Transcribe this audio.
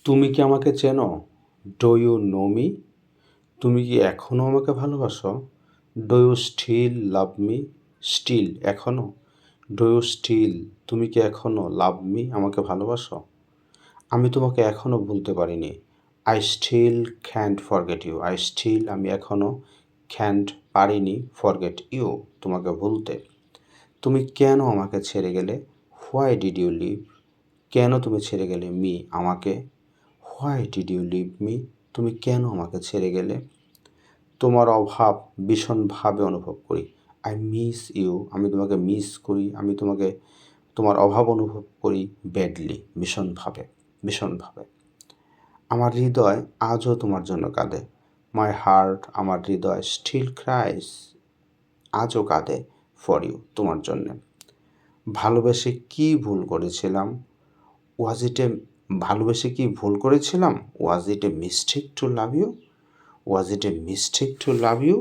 তুমি কি আমাকে চেনো? Do you know me? তুমি কি এখনও আমাকে ভালোবাসো? Do you still love me? Still এখনও? ডু ইউ স্টিল তুমি কি এখনও লাভ মি আমাকে ভালোবাসো? আমি তোমাকে এখনও ভুলতে পারিনি। I still can't forget you. আমি এখনও ক্যান্ট পারিনি ফরগেট ইউ তোমাকে ভুলতে। তুমি কেন আমাকে ছেড়ে গেলে? Why did you leave? কেন তুমি ছেড়ে গেলে মি আমাকে? Why did you leave me? তুমি কেন আমাকে ছেড়ে গেলে? তোমার অভাব ভীষণভাবে অনুভব করি। I miss you. আমি তোমাকে মিস করি। আমি তোমার অভাব অনুভব করি ব্যাডলি, ভীষণভাবে। আমার হৃদয় আজও তোমার জন্য কাঁদে। মাই হার্ট, আমার হৃদয় স্টিল ক্রাইস, আজও কাঁদে ফর ইউ, তোমার জন্যে। ভালোবেসে কি ভুল করেছিলাম? ওয়াজ ইট এ ভালোবেসে কি ভুল করেছিলাম? Was it a mistake to love you? Was it a mistake to love you?